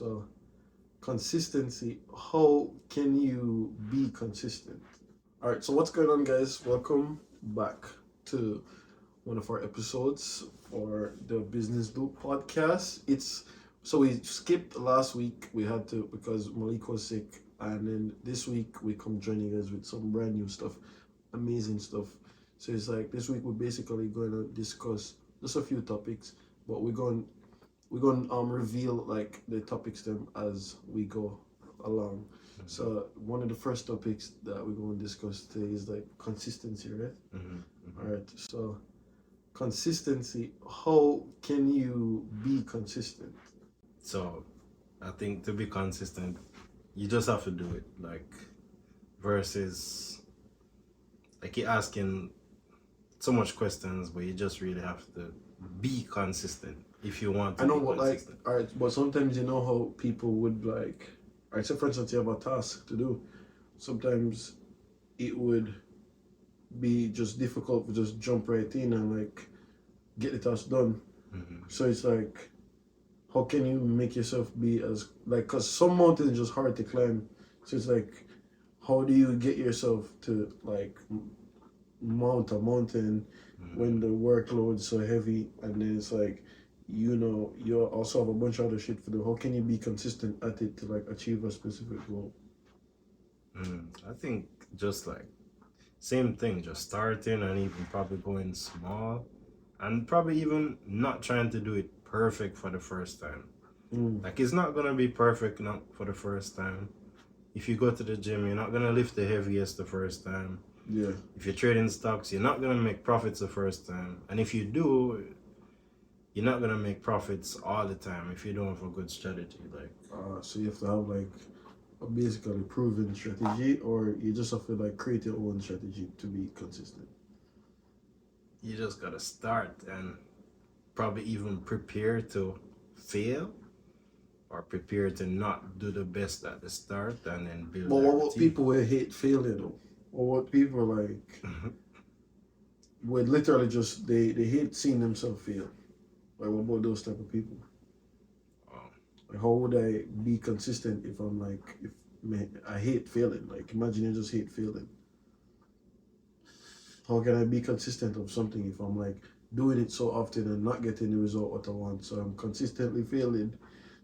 So consistency. How can you be consistent? All right. So what's going on, guys? Welcome back to one of our episodes for the Business Loop podcast. It's so we skipped last week. We had to because Malik was sick, and then this week we come joining you guys with some brand new stuff, amazing stuff. So it's like this week we're basically going to discuss just a few topics, but we're going to reveal like the topics them as we go along. So one of the first topics that we're going to discuss today is like consistency, right? All right. So consistency. How can you be consistent? So, I think to be consistent, you just have to do it. Like, versus, like, you're asking so much questions, but you just really have to be consistent if you want to I know, be but like, consistent. all right, but sometimes you know how people would like, all right, say for instance, you have a task to do. Sometimes it would be just difficult to just jump right in and like get the task done. So it's like, how can you make yourself be as like, cause some mountains just hard to climb. So it's like, how do you get yourself to like mount a mountain when the workload's so heavy, and then it's like, you also have a bunch of other shit to do. How can you be consistent at it to like achieve a specific goal? I think just like, same thing, just starting and even probably going small and probably even not trying to do it perfect for the first time. Like, it's not gonna be perfect not for the first time. If you go to the gym, you're not gonna lift the heaviest the first time. Yeah. If you're trading stocks, you're not gonna make profits the first time. And if you do, you're not gonna make profits all the time if you don't have a good strategy. Like, So you have to have like a basically proven strategy, or you just have to like create your own strategy to be consistent. you just gotta start and probably even prepare to fail or prepare to not do the best at the start and then build But that what about routine. people who hate failure though? Or what people like would literally just they hate seeing themselves fail. Like what about those type of people? Oh, Like how would I be consistent if I'm like if man, I hate failing? Like imagine you just hate failing. How can I be consistent of something if I'm like doing it so often and not getting the result what I want? So I'm consistently failing.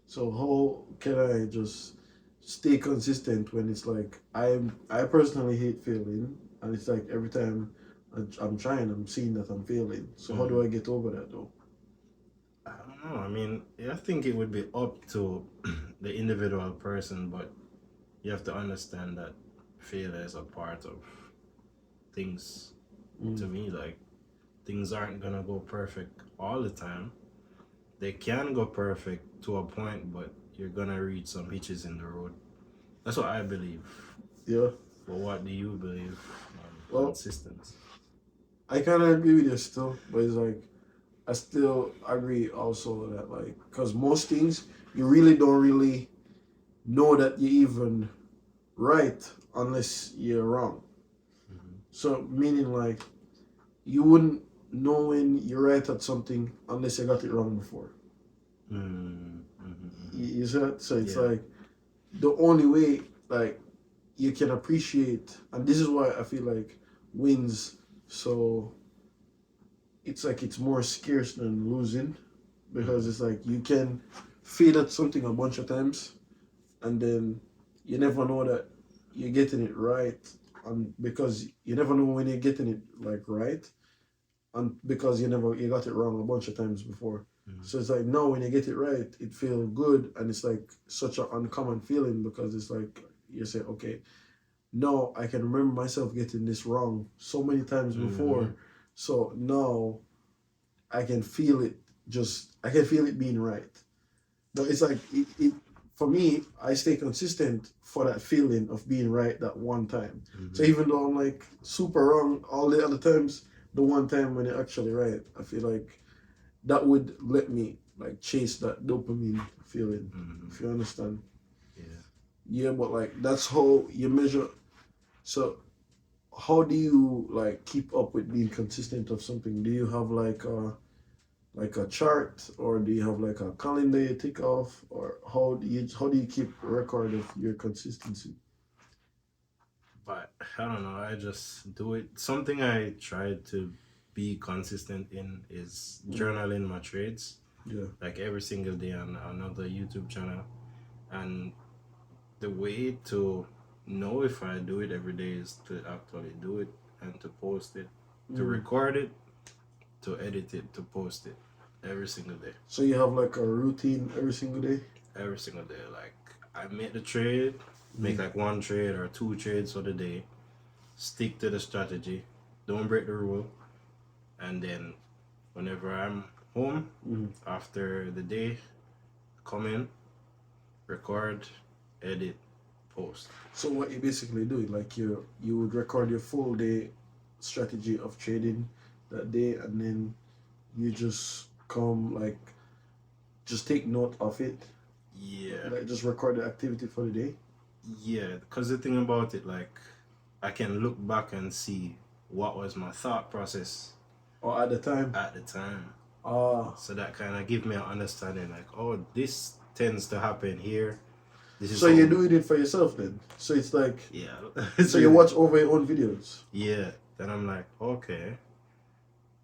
So how can I just stay consistent when it's like I personally hate failing, and it's like every time I'm trying, I'm seeing that I'm failing. So how do I get over that though? I don't know. I mean, I think it would be up to the individual person, but you have to understand that failure is a part of things. To me, like, things aren't gonna go perfect all the time. They can go perfect to a point, but you're gonna reach some hitches in the road. That's what I believe. Yeah. But what do you believe on Well, consistency? I kind of agree with you still, but it's like I still agree also that like because most things you really don't really know that you're even right unless you're wrong. So meaning like you wouldn't know when you're right at something unless you got it wrong before. You see that? So it's Yeah. like the only way like you can appreciate, and this is why I feel like wins. So it's like it's more scarce than losing, because it's like you can fail at something a bunch of times, and then you never know that you're getting it right, and because you never know when you're getting it like right, and because you got it wrong a bunch of times before. So it's like now when you get it right, it feels good, and it's like such an uncommon feeling because it's like you say, okay, no, I can remember myself getting this wrong so many times before, so now I can feel it. I can feel it being right. But it's like it for me. I stay consistent for that feeling of being right that one time. So even though I'm like super wrong all the other times, the one time when you're actually right, I feel like that would let me like chase that dopamine feeling. If you understand. Yeah. Yeah, but like that's how you measure. So how do you like keep up with being consistent of something? Do you have like like a chart, or do you have like a calendar you tick off, or how do you keep record of your consistency? But I don't know. I just do it. Something I try to be consistent in is journaling my trades, Yeah. like every single day on another YouTube channel. And the way to know if I do it every day is to actually do it and to post it, to record it, to edit it, to post it every single day. So you have like a routine every single day? Every single day. Like I make the trade, make like one trade or two trades for the day, stick to the strategy, don't break the rule, and then whenever I'm home after the day, come in, record, edit, post. So what you basically do, like you would record your full day strategy of trading that day, and then you just come like just take note of it, Yeah, like just record the activity for the day. yeah. Because the thing about it, like, I can look back and see what was my thought process Or at the time. at the time. Ah, So that kind of give me an understanding, like, oh, this tends to happen here. This is so how- you're doing it for yourself then. So it's like Yeah. so you watch over your own videos. Yeah. Then I'm like, okay.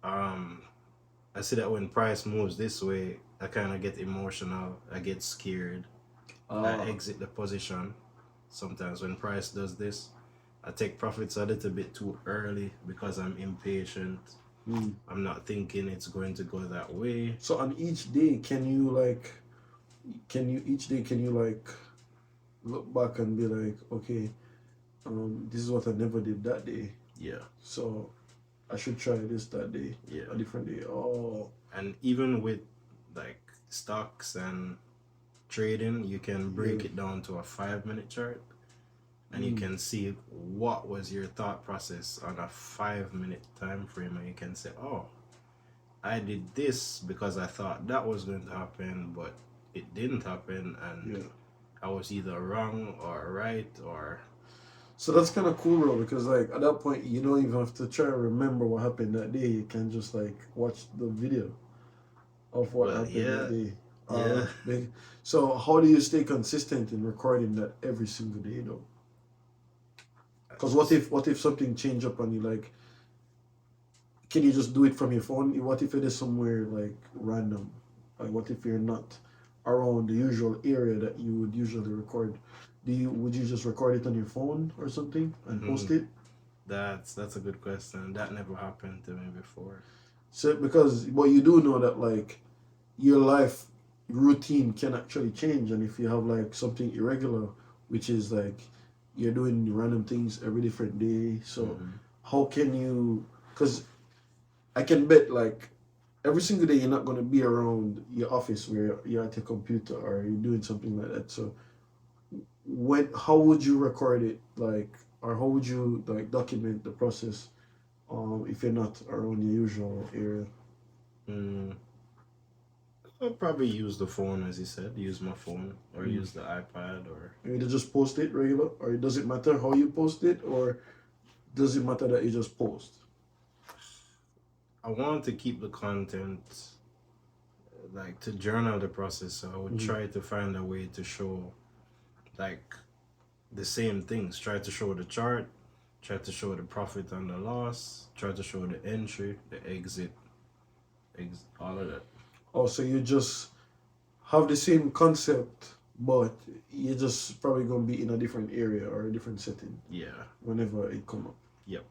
I see that when price moves this way, I kind of get emotional. I get scared. I exit the position. Sometimes when price does this, I take profits a little bit too early because I'm impatient. I'm not thinking it's going to go that way. So on each day, can you like look back and be like, okay, this is what I never did that day, Yeah. so I should try this that day, Yeah. a different day. Oh, And even with like stocks and trading, you can break it down to a 5-minute chart, and you can see what was your thought process on a 5-minute time frame, and you can say, oh, I did this because I thought that was going to happen, but it didn't happen, and I was either wrong or right, or so that's kind of cool, bro, because like at that point you don't even have to try to remember what happened that day. You can just like watch the video of what happened that day. So how do you stay consistent in recording that every single day though? Because what if something change up on you, like can you just do it from your phone? What if it is somewhere like random? Like what if you're not around the usual area that you would usually record? Would you just record it on your phone or something and post it? That's a good question. That never happened to me before. So because what you do know that like your life routine can actually change, and if you have like something irregular, which is like you're doing random things every different day, so how can you? Because I can bet like every single day you're not going to be around your office where you're at your computer or you're doing something like that. So how would you record it, like, or how would you like document the process if you're not around your usual area? I'll probably use the phone, as you said, use my phone, or use the iPad, or Either just post it regular, or does it matter how you post it, or does it matter that you just post? I want to keep the content, like to journal the process, so I would try to find a way to show like the same things. Try to show the chart, try to show the profit and the loss, try to show the entry, the exit, all of that. Oh, so you just have the same concept, but you're just probably gonna be in a different area or a different setting Yeah. whenever it come up. Yep.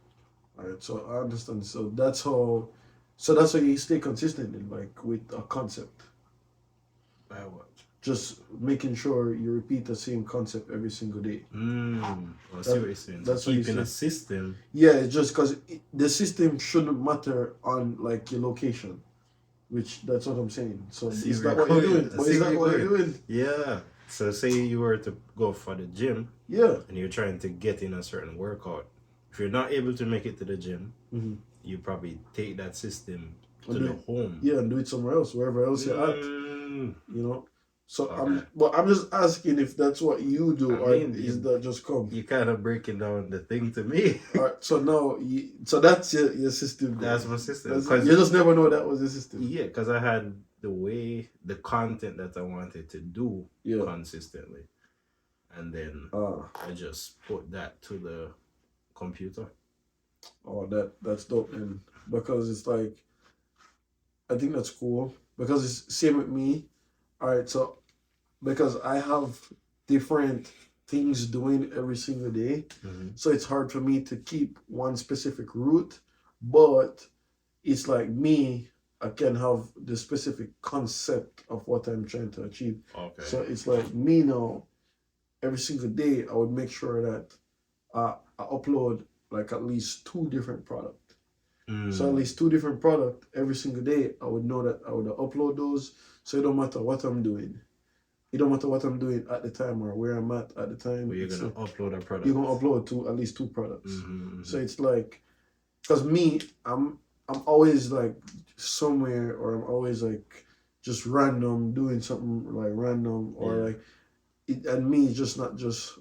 All right, so I understand. So that's how you stay consistent in like with a concept. By what? Just making sure you repeat the same concept every single day. I see what you're saying. That's So what you keeping a say. system. Yeah, it's just because the system shouldn't matter on like your location, which that's what I'm saying. So See is where that what you're you're going. doing? I Or see is where that you're what you're going. doing? Yeah. So say you were to go for the gym, Yeah. and you're trying to get in a certain workout. If you're not able to make it to the gym, you probably take that system to the home. Yeah, and do it somewhere else, wherever else you're at. You know, So Okay. I'm just asking if that's what you do, I or mean, is that just come? You kind of breaking down the thing to me. Alright, so now, so that's your system. Then. That's my system. That's, Cause you just never know that was your system. yeah, because I had the content that I wanted to do Yeah. consistently, and then I just put that to the computer. Oh, that's dope, man. Because it's like, I think that's cool. Because it's same with me. All right, so because I have different things doing every single day, so it's hard for me to keep one specific route. But it's like me, I can have the specific concept of what I'm trying to achieve. Okay. So it's like me now, every single day, I would make sure that I upload like at least 2 different products. So at least 2 different products every single day. I would know that I would upload those. So it don't matter what I'm doing. It don't matter what I'm doing at the time or where I'm at the time. But you're gonna upload a product. You're gonna upload at least 2 products. So it's like, cause me, I'm always like somewhere, or I'm always like just random doing something like random, or like it, and me it's just not just,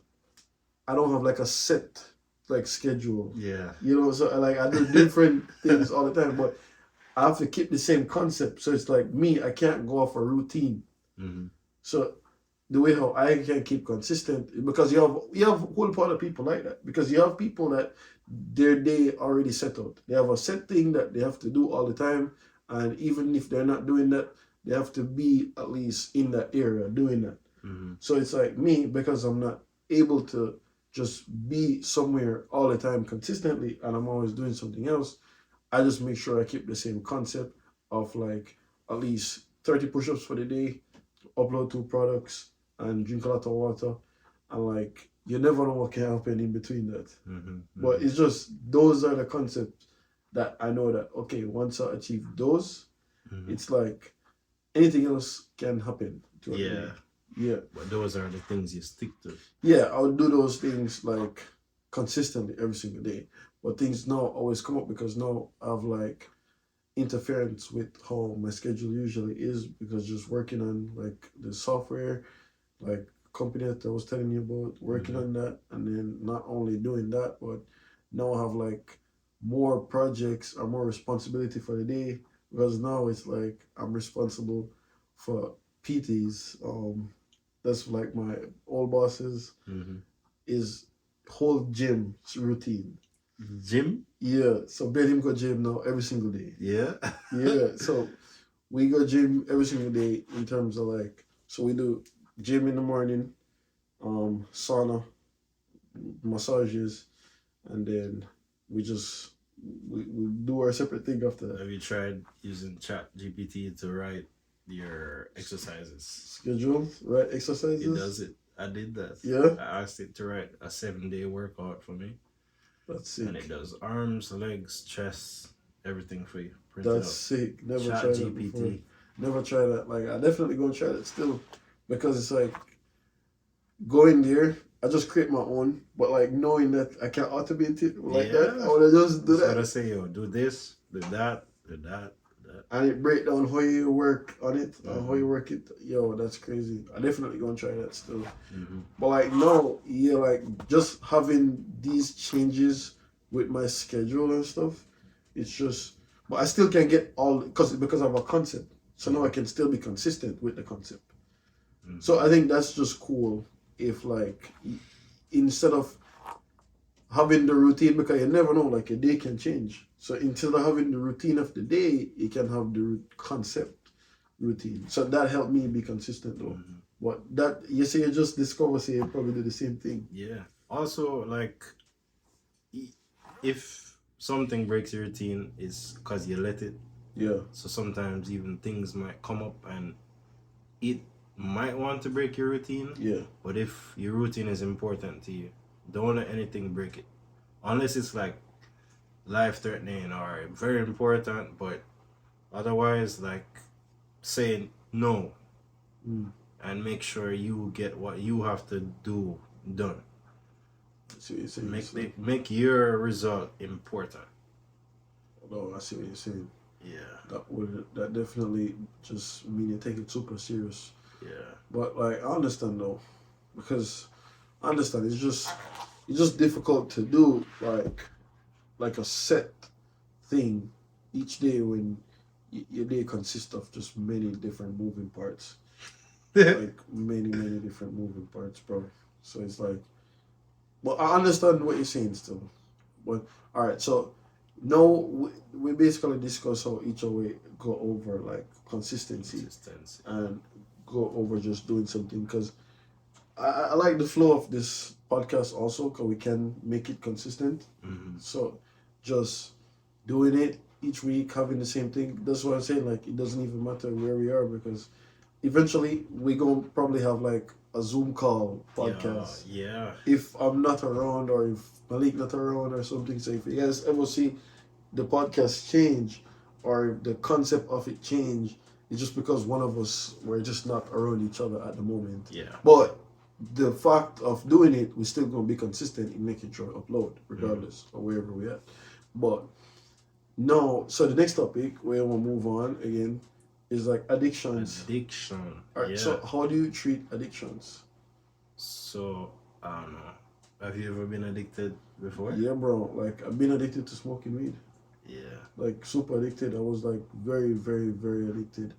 I don't have like a set like schedule. Yeah. You know, so like I do different things all the time, but I have to keep the same concept. So it's like me, I can't go off a routine. So the way how I can keep consistent, because you have a whole part of people like that. Because you have people that their day already set out. They have a set thing that they have to do all the time, and even if they're not doing that, they have to be at least in that area doing that. So it's like me, because I'm not able to just be somewhere all the time consistently, and I'm always doing something else. I just make sure I keep the same concept of like at least 30 push-ups for the day, upload 2 products, and drink a lot of water. And like, you never know what can happen in between that. But it's just, those are the concepts that I know that, okay, once I achieve those, it's like anything else can happen. Yeah. Yeah. But those are the things you stick to. Yeah, I would do those things like consistently every single day. But things now always come up because now I have like interference with how my schedule usually is, because just working on like the software, like company that I was telling you about, working on that, and then not only doing that, but now I have like more projects or more responsibility for the day, because now it's like I'm responsible for PTs. That's like my old bosses is whole gym routine. Gym? Yeah, so bet him go gym now every single day. Yeah. Yeah, so we go gym every single day in terms of like, so we do gym in the morning, sauna, massages, and then we just we do our separate thing after that. Have you tried using Chat GPT to write your exercises? Schedule, right? Exercises? It does it. I did that. Yeah? I asked it to write a 7-day workout for me. That's sick. And it does arms, legs, chest, everything for you. That's sick. Never Chat tried GPT. that before. Never tried that. Like, I definitely gonna try that still, because it's like going there, I just create my own, but like knowing that I can automate it like that, I wanna just do that. So I say, yo, do this, do that, do that. And it break down how you work on it, and how you work it. Yo, that's crazy. I definitely gonna try that still. But like no, yeah, like just having these changes with my schedule and stuff, it's just. But I still can get all because I have a concept. So now I can still be consistent with the concept. So I think that's just cool. If like instead of having the routine, because you never know, like a day can change. So instead of having the routine of the day, you can have the concept routine. So that helped me be consistent though. But that, you say you just discover, say you probably do the same thing. Yeah. Also, like, if something breaks your routine, it's because you let it. Yeah. So sometimes even things might come up and it might want to break your routine. Yeah. But if your routine is important to you, don't let anything break it. Unless it's like life-threatening or very important, but otherwise, like, saying no and make sure you get what you have to do done. See what you're saying. Make your result important. No, I see what you're saying. Yeah. That definitely just mean you take it super serious. Yeah. But like I understand though, because I understand it's just difficult to do like a set thing each day when your day consists of just many different moving parts, like many different moving parts, bro. So it's like, well, I understand what you're saying still, but all right. So no, we basically discuss how each way go over like consistency Consistency. and go over just doing something because I like the flow of this podcast also because we can make it consistent. Mm-hmm. So just doing it each week, having the same thing. That's what I'm saying. Like it doesn't even matter where we are because eventually we gonna probably have like a Zoom call podcast. Yeah. If I'm not around or if Malik not around or something. So if you guys ever see the podcast change or the concept of it change, it's just because one of us we're just not around each other at the moment. Yeah. But the fact of doing it, we're still gonna be consistent in making sure upload, regardless of wherever we're at. But no, so the next topic where we'll move on again is like addictions. Addiction. Alright, Yeah. so how do you treat addictions? So I don't know. Have you ever been addicted before? Yeah, bro. Like I've been addicted to smoking weed. Yeah. Like super addicted. I was like very addicted,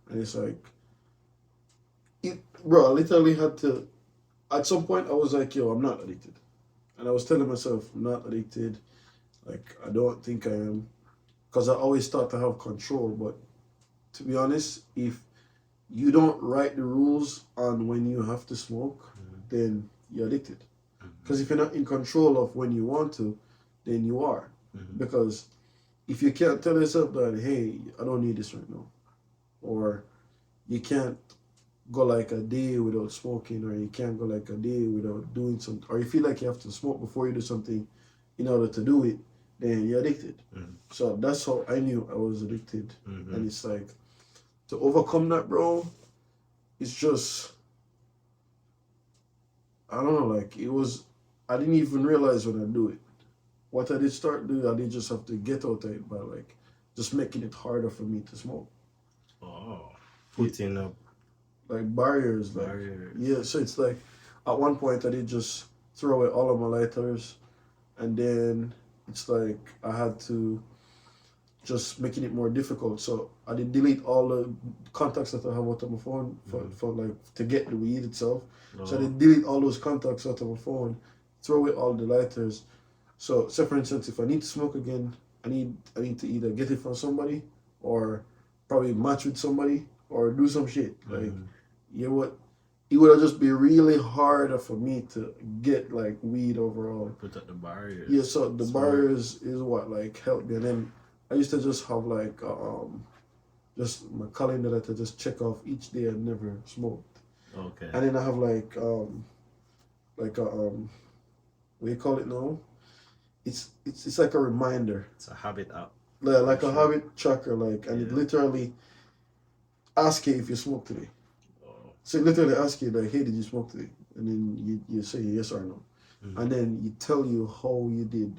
and it's like, bro. I literally had to. At some point, I was like, yo, I'm not addicted, and I was telling myself, I'm not addicted. Like I don't think I am, because I always thought to have control. But to be honest, if you don't write the rules on when you have to smoke, then you're addicted. Because if you're not in control of when you want to, then you are. Because if you can't tell yourself that, hey, I don't need this right now, or you can't go like a day without smoking, or you can't go like a day without doing something, or you feel like you have to smoke before you do something in order to do it, then you're addicted. So that's how I knew I was addicted. And it's like, to overcome that, bro, it's just, I don't know, like it was, I didn't even realize when I do it. What I did start doing, I did just have to get out of it by like just making it harder for me to smoke. Oh, putting up like barriers. Like, yeah, so it's like at one point I did just throw away all of my lighters, and then it's like I had to just making it more difficult. So I did delete all the contacts that I have out of my phone for like to get the weed itself. So I did delete all those contacts out of my phone, throw away all the lighters. So say for instance, if I need to smoke again, I need to either get it from somebody or probably match with somebody or do some shit. Like you know what? It would have just be really harder for me to get like weed overall. Put up the barriers. Yeah, so the barriers is what like helped me. And then I used to just have like just my calendar that I just check off each day I never smoked. Okay. And then I have like what do you call it now? It's like a reminder. It's a habit app. Like a habit tracker, like, and it literally asks you if you smoke today. So it literally asks you like, hey, did you smoke today? And then you say yes or no. And then you tell you how you did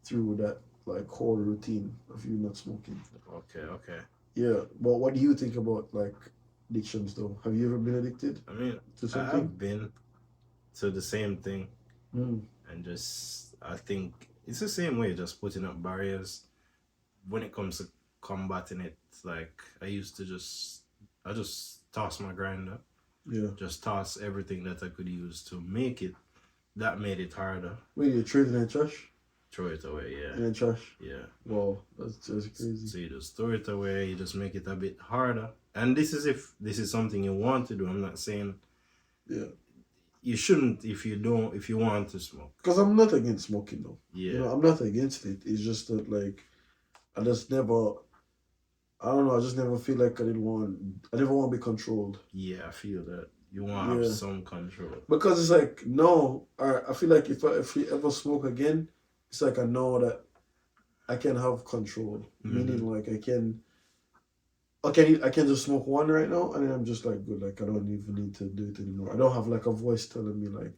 through that like whole routine of you not smoking. Okay. Yeah, but what do you think about like addictions though? Have you ever been addicted? I mean, to something? I've been to the same thing, Mm. and just I think it's the same way, just putting up barriers. When it comes to combating it, like I just toss my grinder. Yeah. Just toss everything that I could use to make it. That made it harder. Wait, you threw it in the trash? Throw it away, yeah. In the trash? Yeah. Wow, that's just crazy. So you just throw it away, you just make it a bit harder. And this is if this is something you want to do. I'm not saying you shouldn't if you want to smoke. Because I'm not against smoking though. Yeah. You know, I'm not against it. It's just that like I just never I just never feel like I never want to be controlled. Yeah, I feel that. You want to have some control. Because it's like, no, I feel like if we ever smoke again, it's like I know that I can have control. Meaning like I can just smoke one right now and then I'm just like good. Like I don't even need to do it anymore. I don't have like a voice telling me like,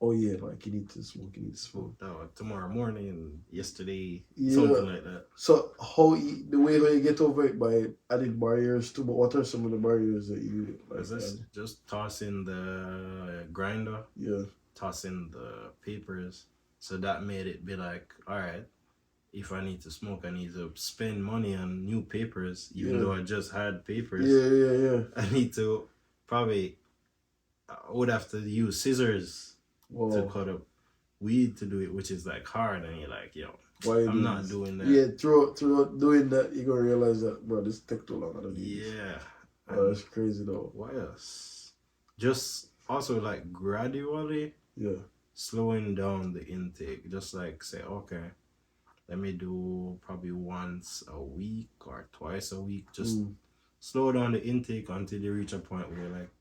Oh yeah, like you need to smoke, you need to smoke. Smoked out tomorrow morning, yesterday, Yeah. something like that. So the way how you get over it by adding barriers to, but what are some of the barriers that you like Was this add? just toss in the grinder, Yeah. toss in the papers. So that made it be like, all right, if I need to smoke, I need to spend money on new papers, even Yeah. though I just had papers. Yeah, yeah, yeah. I need to probably, I would have to use scissors to Wow. cut up weed to do it, which is like hard. And you're like, yo, Why you I'm doing not this? doing that. Yeah, through doing that, you're gonna realize that, bro, this take too long. I don't need this. Yeah. Oh, And that's crazy though. what else? Just also like gradually Yeah. slowing down the intake. Just like say, okay, let me do probably once a week or twice a week. Just Mm. slow down the intake until you reach a point where like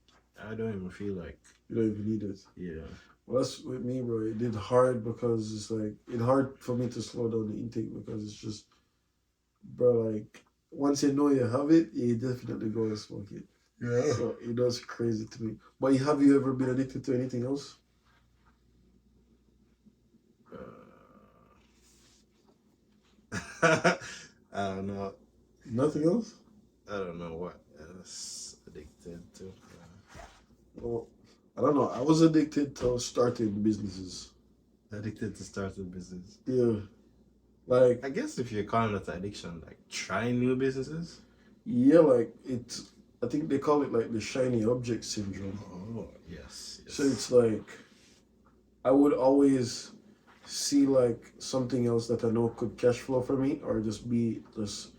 I don't even feel like, You don't even need it. yeah. Well, that's with me, bro. It did hard because it's like it hard for me to slow down the intake because it's just, bro. Like once you know you have it, you definitely go and smoke it. Yeah. So it does crazy to me. But have you ever been addicted to anything else? I don't know. Nothing else? I don't know what else addicted to. Well, I don't know. I was addicted to starting businesses. Addicted to start a business. Yeah, like I guess if you're calling it addiction, like trying new businesses. yeah, like it's. I think they call it like the shiny object syndrome. Oh yes, yes. So it's like I would always see like something else that I know could cash flow for me, or just be just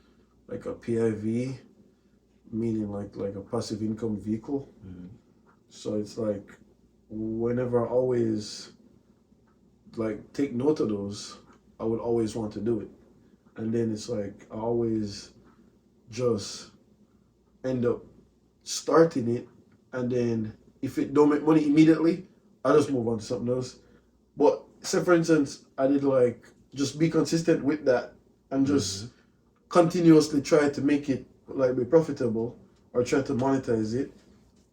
like a PIV, meaning like a passive income vehicle. Mhm. So it's like whenever I always like take note of those, I would always want to do it. And then it's like I always just end up starting it, and then if it don't make money immediately, I just move on to something else. But say for instance, I did like just be consistent with that and just continuously try to make it like be profitable or try to monetize it.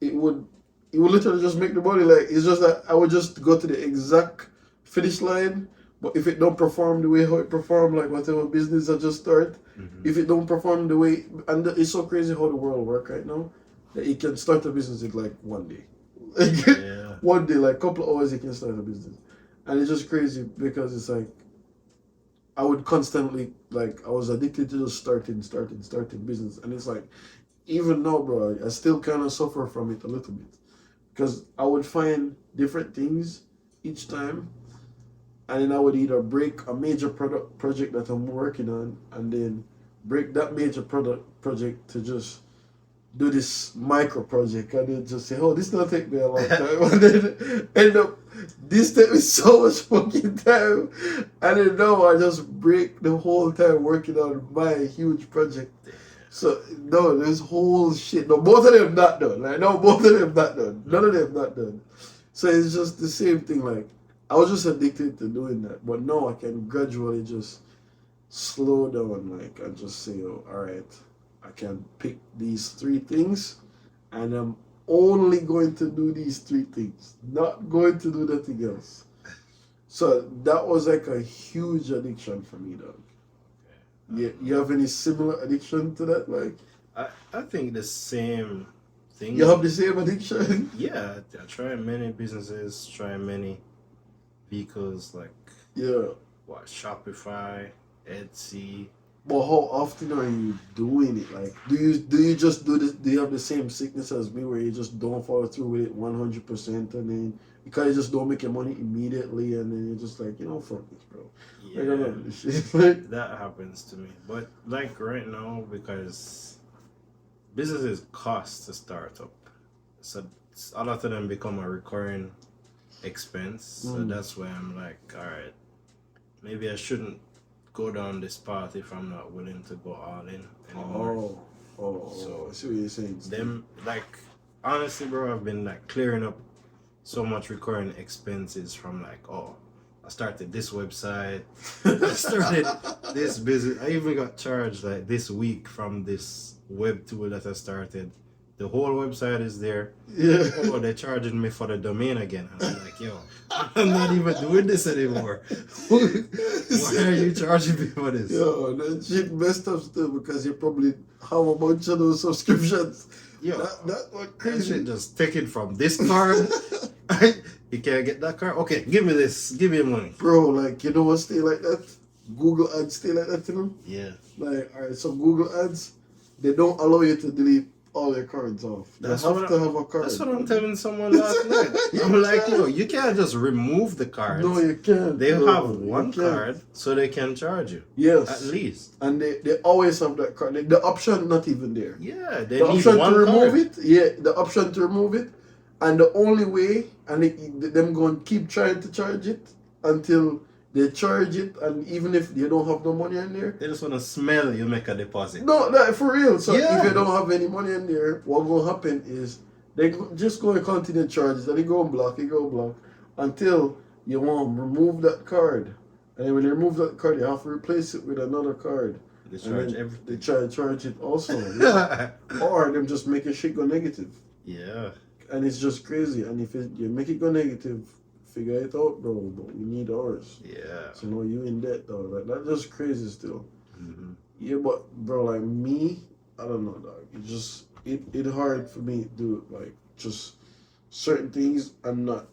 It would literally just make the money. Like it's just that I would just go to the exact finish line. But if it don't perform the way how it performed, like whatever business I just start, if it don't perform the way, and it's so crazy how the world work right now, that you can start a business in like one day. Like Yeah. one day, like couple of hours, you can start a business, and it's just crazy because it's like I would constantly like I was addicted to just starting business, and it's like even now, bro, I still kind of suffer from it a little bit because I would find different things each time, and then I would either break a major product project that I'm working on, and then break that major product project to just do this micro project, and then just say, "Oh, this gonna take me a long time," and then end up this take me so much fucking time, and then now I just break the whole time working on my huge project. So no, this whole shit. No, both of them not done. Like no, both of them not done. None of them not done. So it's just the same thing. Like I was just addicted to doing that, but now I can gradually just slow down. Like I just say, oh, all right, I can pick these three things, and I'm only going to do these three things. Not going to do nothing else. So that was like a huge addiction for me, dog. Yeah, you have any similar addiction to that? Like, I think the same thing. you have the same addiction? Yeah, I try many businesses, try many vehicles like Yeah. what Shopify, Etsy. But how often are you doing it? Like, do you just do this? Do you have the same sickness as me, where you just don't follow through with it 100%, and then because you just don't make your money immediately, and then you're just like, fuck this, bro. Yeah, Like, I don't know this shit. Like, that happens to me. But like right now, because businesses cost to start up, so a lot of them become a recurring expense. So that's why I'm like, all right, maybe I shouldn't go down this path if I'm not willing to go all in anymore. So I see what you're saying. Them like honestly, bro, I've been like clearing up so much recurring expenses from like, oh, I started this website, I started this business. I even got charged like this week from this web tool that I started The whole website is there. Yeah. Oh, they're charging me for the domain again. And I'm like, yo, I'm not even doing this anymore. Why are you charging me for this? Yo, that shit messed up still because you probably have a bunch of those subscriptions. Yo, That was that crazy. shit just take it from this card. You can't get that card? Okay, give me this. Give me money. Bro, like, you know what stay like that? Google ads stay like that, you know? Yeah. Like, alright, so Google ads, they don't allow you to delete all your cards off. They have to have a card. That's what I'm telling someone last night. I'm like, yo, you can't just remove the cards. No, you can't. They bro. have one You can't. card so they can charge you. Yes. At least. And they always have that card. The option not even there. Yeah, they The need option one to remove card. it, yeah, the option to remove it. And the only way, and them going to keep trying to charge it until they charge it, and even if you don't have no money in there. They just want to smell you make a deposit. No, for real. So Yeah. if you don't have any money in there, what will happen is just going to continue charges, and they go block, until you want to remove that card. And then when you remove that card, you have to replace it with another card. They And charge then everything. They try to charge it also. Yeah. Or them just make your shit go negative. Yeah. And it's just crazy. And if you make it go negative, figure it out, bro. But we need ours. Yeah. So no, you in debt though. Like that's just crazy still. Mm-hmm. Yeah, but bro, like me, I don't know, dog. It hard for me to do like just certain things and not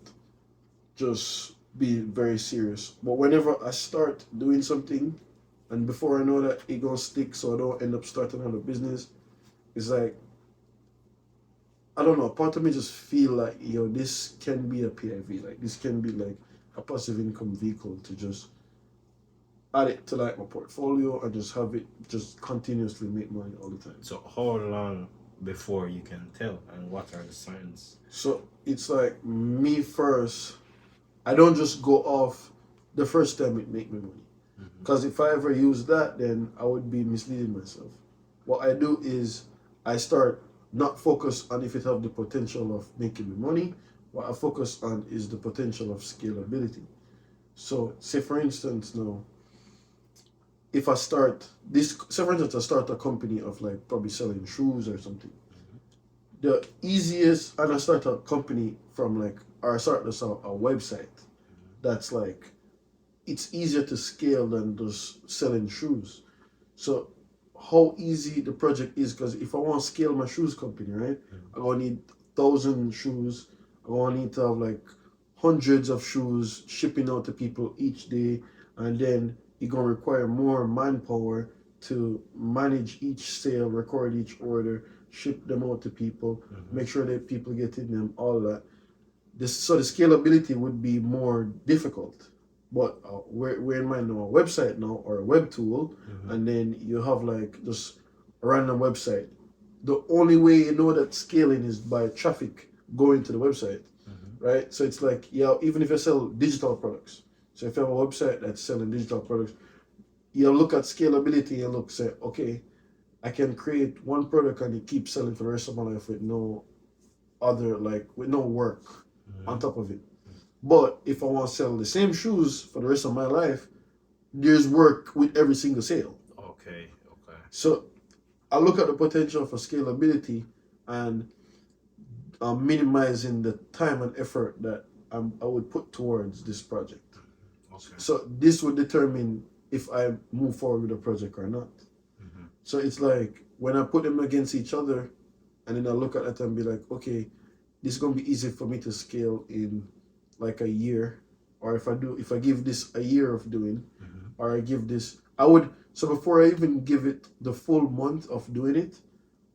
just be very serious. But whenever I start doing something, and before I know that it gonna stick, so I don't end up starting another business, it's like, I don't know, part of me just feel like, yo, this can be a PIV, like this can be like a passive income vehicle to just add it to like my portfolio and just have it just continuously make money all the time. So how long before you can tell, and what are the signs? So it's like me first, I don't just go off the first time it make me money. Because if I ever use that, then I would be misleading myself. What I do is I start not focus on if it have the potential of making me money. What I focus on is the potential of scalability. So say for instance now, if I start this, say for instance I start a company of like probably selling shoes or something. The easiest, and I start a company from like, or I start this a website that's like, it's easier to scale than just selling shoes. So how easy the project is, because if I want to scale my shoes company, right, I'm gonna need 1,000 shoes. I'm gonna need to have like hundreds of shoes shipping out to people each day, and then you're gonna require more manpower to manage each sale, record each order, ship them out to people, make sure that people get in them, all that. So the scalability would be more difficult. But we're in mind now a website now, or a web tool, and then you have like just a random website. The only way you know that scaling is by traffic going to the website, right? So it's like, yeah, even if you sell digital products. So if you have a website that's selling digital products, you look at scalability and look, say, okay, I can create one product and it keeps selling for the rest of my life with no other, like, with no work on top of it. But if I want to sell the same shoes for the rest of my life, there's work with every single sale. Okay. So I look at the potential for scalability and minimizing the time and effort that I would put towards this project. Okay. So this would determine if I move forward with the project or not. So it's like when I put them against each other, and then I look at it and be like, okay, this is gonna be easy for me to scale in like a year, or if I give this a year of doing, or I give this, so before I even give it the full month of doing it,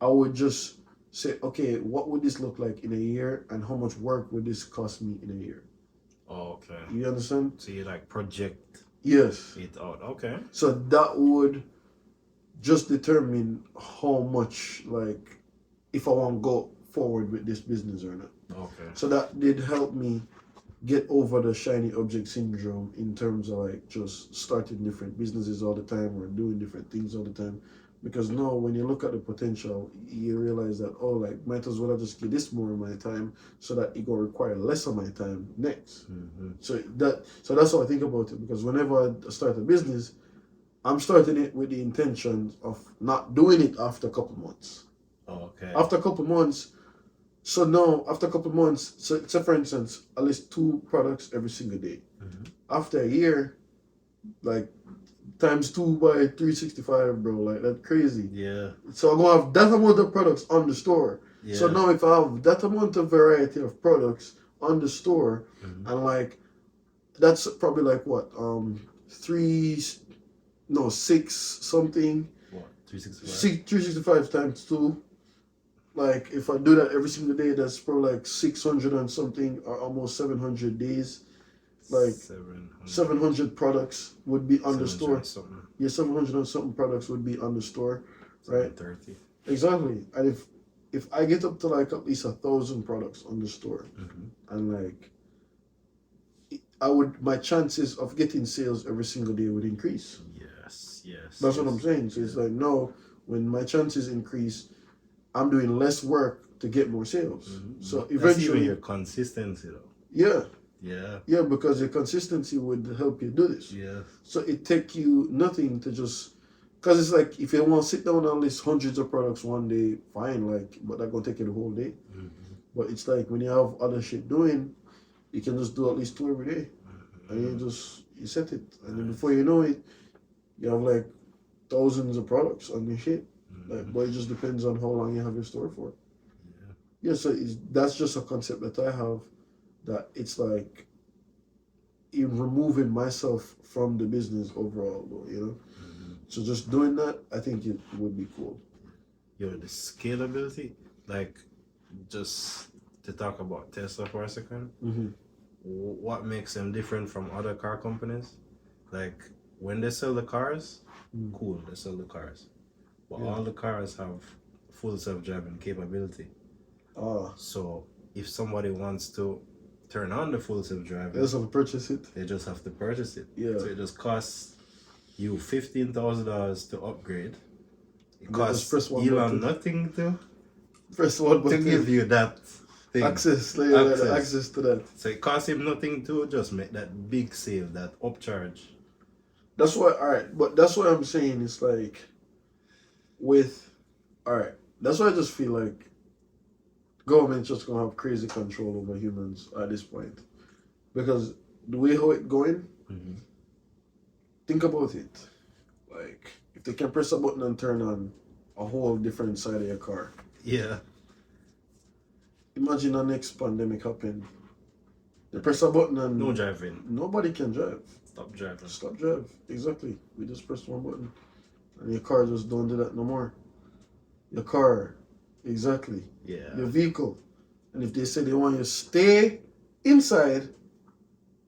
I would just say, okay, what would this look like in a year, and how much work would this cost me in a year? Okay. You understand? So you like project Yes. it out. Okay. So that would just determine how much, like, if I want to go forward with this business or not. Okay. So that did help me get over the shiny object syndrome in terms of like just starting different businesses all the time or doing different things all the time. Because now when you look at the potential, you realize that, oh, like, might as well just give this more of my time so that it will require less of my time next. So that's how I think about it, because whenever I start a business, I'm starting it with the intention of not doing it after a couple months. Okay. After a couple months, so now after a couple months, so for instance, at least 2 products every single day. Mhm. After a year, like times 2 by 365, bro, like that's crazy. Yeah. So I'm gonna have that amount of products on the store. Yeah. So now if I have that amount of variety of products on the store, Mhm. and like that's probably like what 6 something. What? 365. 365 times 2. Like if I do that every single day, that's probably like 600 and something, or almost 700 days. Like 700 products would be on the store. Something. Yeah, 700 and something products would be on the store, right? 30. Exactly. And if I get up to like at least 1,000 products on the store, Mhm. and like my chances of getting sales every single day would increase. Yes. That's what I'm saying. So it's like, no, when my chances increase, I'm doing less work to get more sales. Mhm. So That's eventually, even your consistency though. yeah, Yeah. because your consistency would help you do this. Yeah. So it take you nothing to just, because it's like if you want to sit down and list hundreds of products one day, fine, like, but that gonna take you the whole day. Mhm. But it's like when you have other shit doing, you can just do at least 2 every day, and you set it, and then before you know it, you have like thousands of products on your shit. Like, but it just depends on how long you have your store for. Yeah, so that's just a concept that I have, that it's like in removing myself from the business overall, though, you know. So just doing that, I think it would be cool. Yo, the scalability, like, just to talk about Tesla for a second, what makes them different from other car companies? Like, when they sell the cars, cool, they sell the cars. But all the cars have full self-driving capability. So if somebody wants to turn on the full self-driving, They just have to purchase it. they just have to purchase it. Yeah. So it just costs you $15,000 to upgrade. It They just press costs one Elon button. nothing to Press one to button. give you that thing. Access to that. So it costs him nothing to just make that big sale, that upcharge. That's why, alright, but that's what I'm saying. It's like, that's why I just feel like government's just gonna have crazy control over humans at this point. Because the way how it's going, think about it. Like, if they can press a button and turn on a whole different side of your car. Yeah. Imagine the next pandemic happen. They press a button and No driving. nobody can drive. Stop driving. Stop drive. Exactly. We just press one button. And your car just don't do that no more. Your car. Exactly. Yeah. Your vehicle. And if they say they want you to stay inside,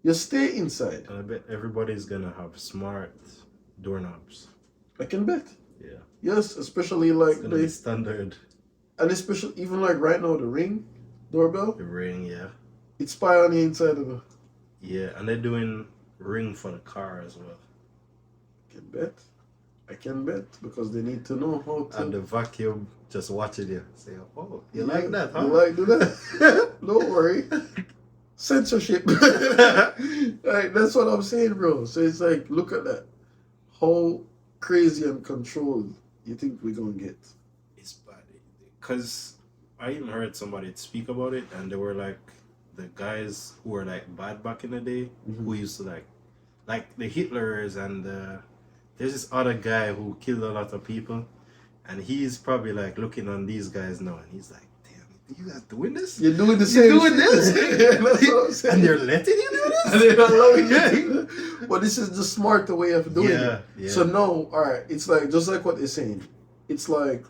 you stay inside. And I bet everybody's gonna have smart doorknobs. I can bet. Yeah. Yes, especially like It's gonna be standard. and especially even like right now the Ring doorbell, The Ring, yeah. it's spy on the inside of the. Yeah, and they're doing Ring for the car as well. I can bet because they need to know how to. And the vacuum just watching you. Say, oh, you like that, huh? You like do that? Don't worry. Censorship. Like, that's what I'm saying, bro. So it's like, look at that. How crazy and controlled you think we're gonna get? It's bad. Because I even heard somebody speak about it, and they were like, the guys who were like bad back in the day, who used to like the Hitlers, and there's this other guy who killed a lot of people, and he's probably like looking on these guys now, and he's like, damn, you guys doing this? You're doing the same. You're doing this? Yeah, that's what I'm saying. And they're letting you do this? And they're not allowing you to do that. But this is the smarter way of doing it. Yeah. So no, alright, it's like just like what they're saying. It's like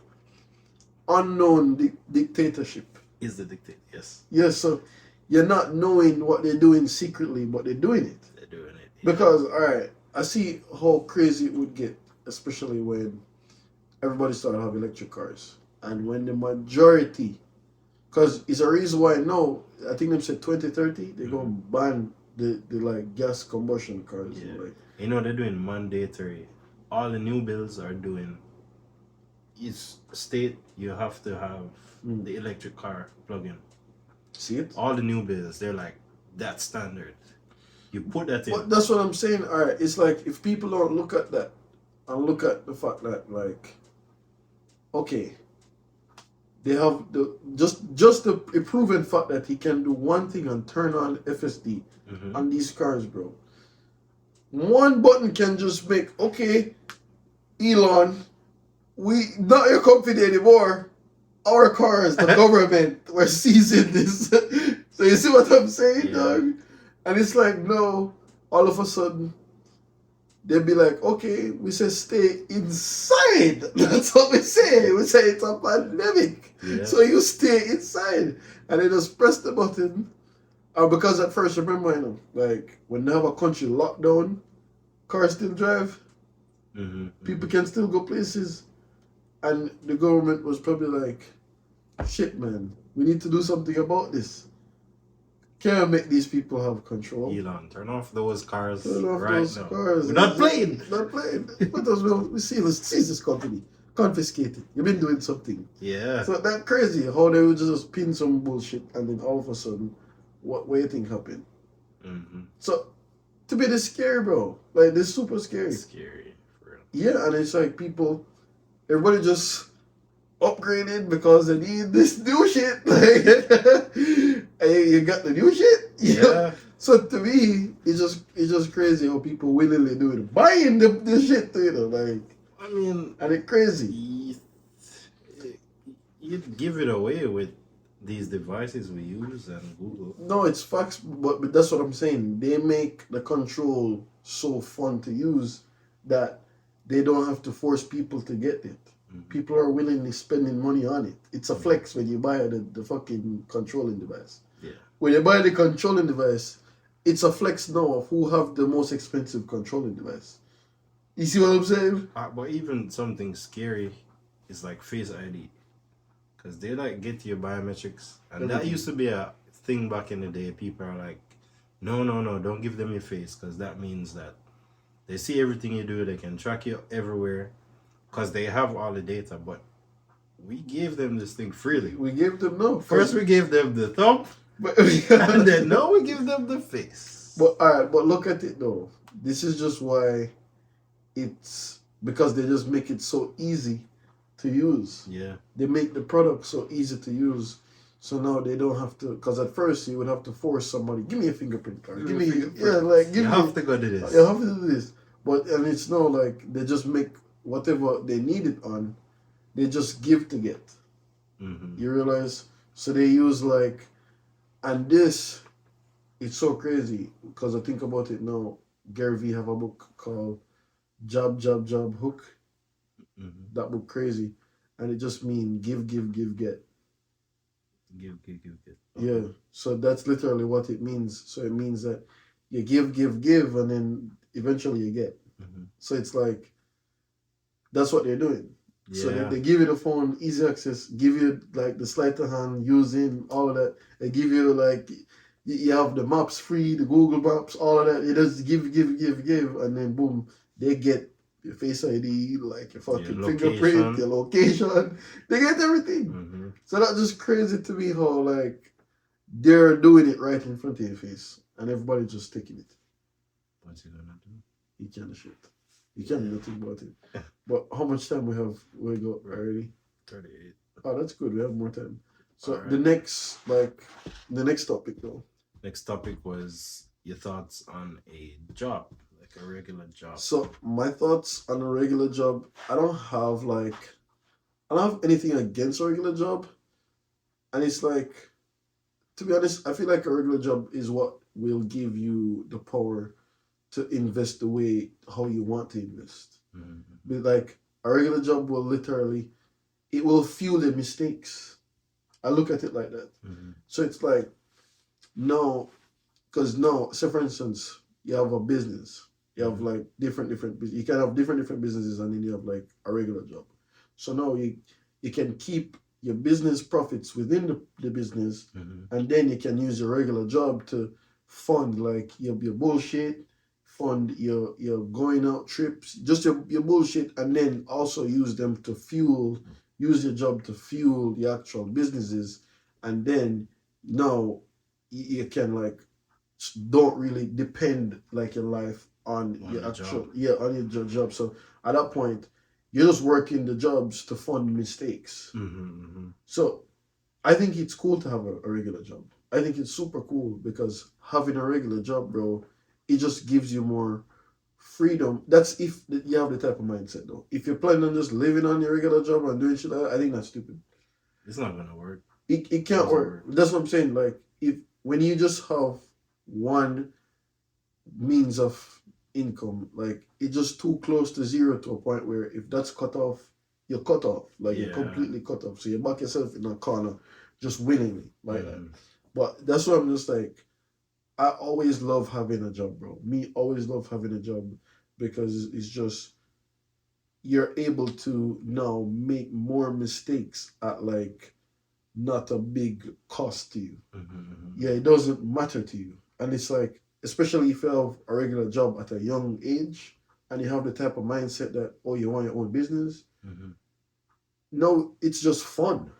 unknown dictatorship. Is the dictator, yes. Yes, so you're not knowing what they're doing secretly, but they're doing it. They're doing it. Yeah. Because, alright, I see how crazy it would get, especially when everybody started having electric cars. And when the majority, because it's a reason why now, I think they said 2030, they're going to ban the like gas combustion cars. Yeah. Like, You know, they're doing mandatory. All the new bills are doing, is state you have to have the electric car plug-in. see it? All the new bills, they're like, that's standard. You put that in. But that's what I'm saying. Alright, it's like if people don't look at that and look at the fact that, like, okay, they have just the proven fact that he can do one thing and turn on FSD on these cars, bro. One button can just make, okay, Elon, we not your company anymore. Our cars, the government, we're seizing this. So you see what I'm saying, dog? And it's like, no, all of a sudden, they'll be like, okay, we say stay inside. That's what we say. We say it's a pandemic. Yeah. So you stay inside. And they just press the button. Because at first, remember, you know, like, when they have a country lockdown, cars still drive. People can still go places. And the government was probably like, shit, man, we need to do something about this. Can't make these people have control. Elon, turn off those cars. Turn off right those now. cars. We're not playing. Not playing. But as well, we seize this company. Confiscate it. You've been doing something. Yeah. So that crazy how they would just pin some bullshit and then all of a sudden, what do you think happened? So, to be this scary, bro. Like, this super scary. It's scary. For real. Yeah, and it's like everybody just upgraded because they need this new shit. Like, hey, you got the new shit? Yeah. So to me, it's just crazy how people willingly do it. Buying the shit, you know, like. I mean, and it's crazy. You'd give it away with these devices we use and Google. No, it's facts, but that's what I'm saying. They make the control so fun to use that they don't have to force people to get it. People are willingly spending money on it. It's a flex when you buy the fucking controlling device. Yeah. When you buy the controlling device, it's a flex now of who have the most expensive controlling device. You see what I'm saying? But even something scary is like Face ID. Because they like get your biometrics. And that used to be a thing back in the day. People are like, no, don't give them your face. Because that means that they see everything you do. They can track you everywhere. Because they have all the data. But we gave them this thing freely. We gave them no. First we gave them the thumb. And then now we give them the face. But alright, but look at it though. This is just why it's because they just make it so easy to use. Yeah. They make the product so easy to use. So now they don't have to, because at first you would have to force somebody, give me a fingerprint card. Give me, you have to go to this. You have to do this. But, and it's now like, they just make whatever they need it on, they just give to get. You realize? So they use like, and this, it's so crazy, because I think about it now, Gary Vee have a book called Job, Hook. That book crazy. And it just means give, get. Give, get. Yeah. So that's literally what it means. So it means that you give, and then eventually you get. So it's like, that's what they're doing. Yeah. So they give you the phone, easy access, give you like the sleight of hand, using all of that. They give you like, you have the maps free, the Google Maps, all of that. You just give, and then boom, they get your Face ID, like your fucking fingerprint, your location. They get everything. So that's just crazy to me how like they're doing it right in front of your face, and everybody just taking it. What's he gonna do? You can't shit. You can't do nothing about it. But how much time we have? We got already 38. Oh, that's good. We have more time. So right. the next topic though. Next topic was your thoughts on a job, like a regular job. So my thoughts on a regular job, I don't have anything against a regular job. And it's like, to be honest, I feel like a regular job is what will give you the power to invest the way how you want to invest. But like a regular job will literally, it will fuel the mistakes. I look at it like that. So it's like, no, because no, say for instance, you have a business. You have like different you can have different businesses, and then you have like a regular job. So now you can keep your business profits within the business, and then you can use your regular job to fund like your bullshit, fund your going out trips, just your bullshit, and then also use your job to fuel the actual businesses, and then now you can like don't really depend like your life on your actual job. On your job. So at that point, you're just working the jobs to fund mistakes. So I think it's cool to have a regular job. I think it's super cool because having a regular job, bro, it just gives you more freedom. That's if you have the type of mindset, though. If you're planning on just living on your regular job and doing shit like that, I think that's stupid. It's not gonna work. It can't work. That's what I'm saying. Like, when you just have one means of income, like, it's just too close to zero to a point where if that's cut off, you're cut off. Like, you're completely cut off. So you back yourself in a corner just willingly like that. But that's why I'm just like, I always love having a job, bro. Me always love having a job because it's just, you're able to now make more mistakes at like not a big cost to you. Yeah, it doesn't matter to you. And it's like, especially if you have a regular job at a young age and you have the type of mindset that, oh, you want your own business. No, it's just fun.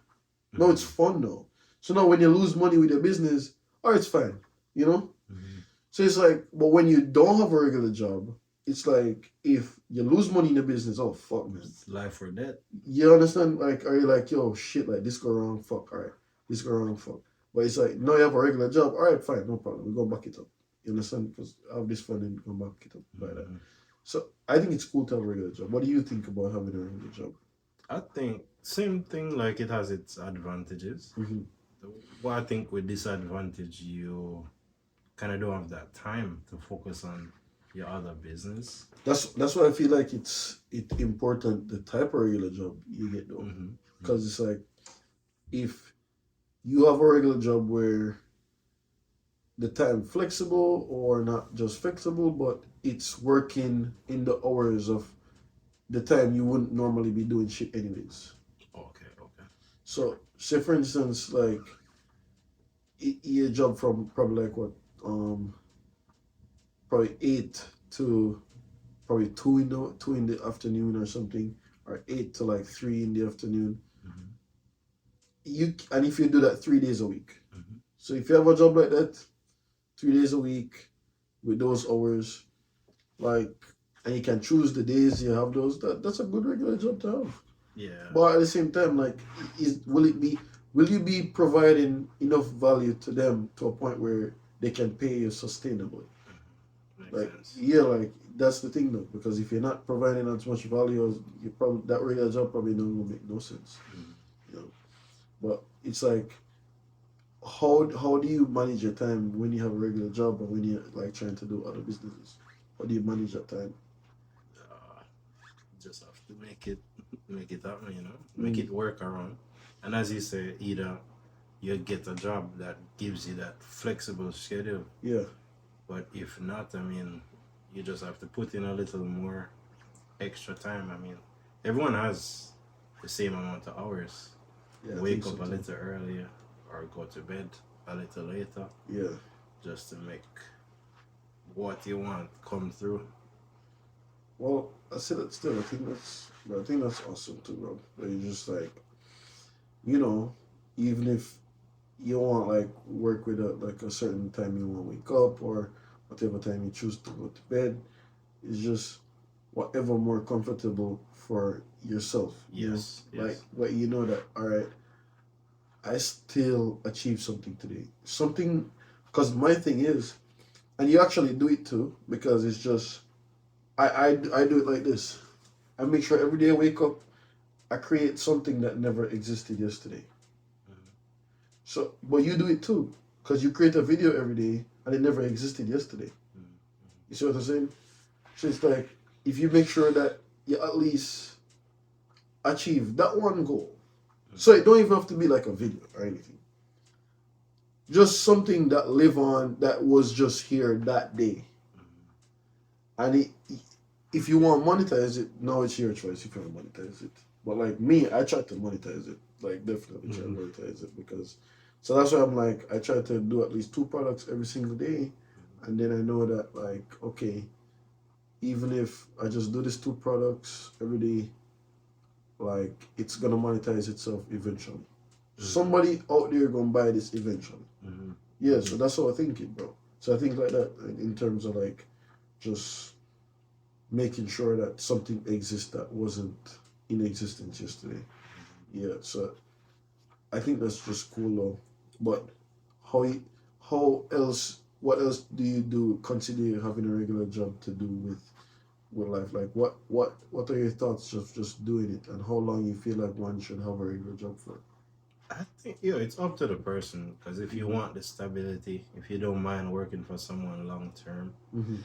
No, it's fun now. So now when you lose money with your business, oh, it's fine, you know? So it's like, but when you don't have a regular job, it's like, if you lose money in the business, oh, fuck, man. It's life or death. You understand? Like, are you like, yo, shit, like, this go wrong, fuck, all right. This go wrong, fuck. But it's like, now you have a regular job, all right, fine, no problem. We're going to back it up. You understand? Because I have this fun and go back it up like that. So I think it's cool to have a regular job. What do you think about having a regular job? I think same thing, like it has its advantages. But I think with disadvantage, you kind of don't have that time to focus on your other business. That's why I feel like it's important the type of regular job you get though, because it's like, if you have a regular job where the time flexible, or not just flexible, but it's working in the hours of the time you wouldn't normally be doing shit anyways. Okay. So say for instance, like, your job from probably like what, probably 8 to probably 2 in the afternoon or something, or 8 to like 3 in the afternoon. And if you do that 3 days a week, so if you have a job like that 3 days a week with those hours, like, and you can choose the days you have those, that's a good regular job to have. Yeah. But at the same time, like, will you be providing enough value to them to a point where they can pay you sustainably? Like, sense. Yeah, like, that's the thing though, because if you're not providing as much value, as you probably, that regular job probably not gonna make no sense. You know. But it's like, how do you manage your time when you have a regular job and when you're like trying to do other businesses? How do you manage your time? Just have to make it happen, you know, make it work around. And as you say, either you get a job that gives you that flexible schedule. Yeah. But if not, I mean, you just have to put in a little more extra time. I mean, everyone has the same amount of hours. Yeah, wake up a little earlier or go to bed a little later. Yeah. Just to make what you want come through. Well, I said that still. I think that's awesome too, bro. But you just like, you know, even if you want like work with a certain time you want to wake up, or whatever time you choose to go to bed, it's just whatever more comfortable for yourself. Yes. Like, but you know that, all right, I still achieved something today. Something, because my thing is, and you actually do it too, because it's just, I do it like this. I make sure every day I wake up, I create something that never existed yesterday. So, but you do it too, because you create a video every day and it never existed yesterday. You see what I'm saying? So it's like, if you make sure that you at least achieve that one goal. So it don't even have to be like a video or anything. Just something that live on, that was just here that day. And if you want to monetize it, now it's your choice if you want to monetize it. But like me, I try to monetize it. Like, definitely try to monetize it, because, so that's why I'm like, I try to do at least 2 products every single day. And then I know that, like, okay, even if I just do these 2 products every day, like, it's gonna monetize itself eventually. Somebody out there gonna buy this eventually. Yeah, so that's how I think it, bro. So I think like that in terms of like just making sure that something exists that wasn't in existence yesterday. Yeah, so I think that's just cool though. But how y- how else? What else do you do? Consider having a regular job to do with life. Like what are your thoughts of just doing it, and how long you feel like one should have a regular job for? I think it's up to the person because if you Mm-hmm. want the stability, if you don't mind working for someone long term, Mm-hmm.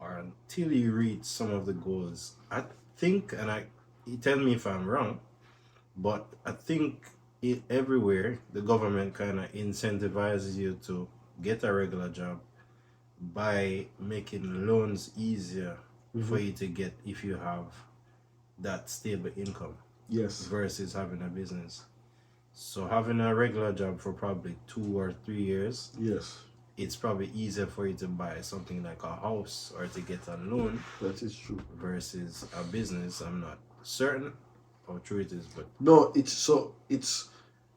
or until you reach some of the goals, I think, and you tell me if I'm wrong, but I think it everywhere the government kind of incentivizes you to get a regular job by making loans easier Mm-hmm. for you to get if you have that stable income Yes. versus having a business. So having a regular job for probably 2 or 3 years, Yes. it's probably easier for you to buy something like a house or to get a loan That is true. versus a business. I'm not certain how true it is, but No, it's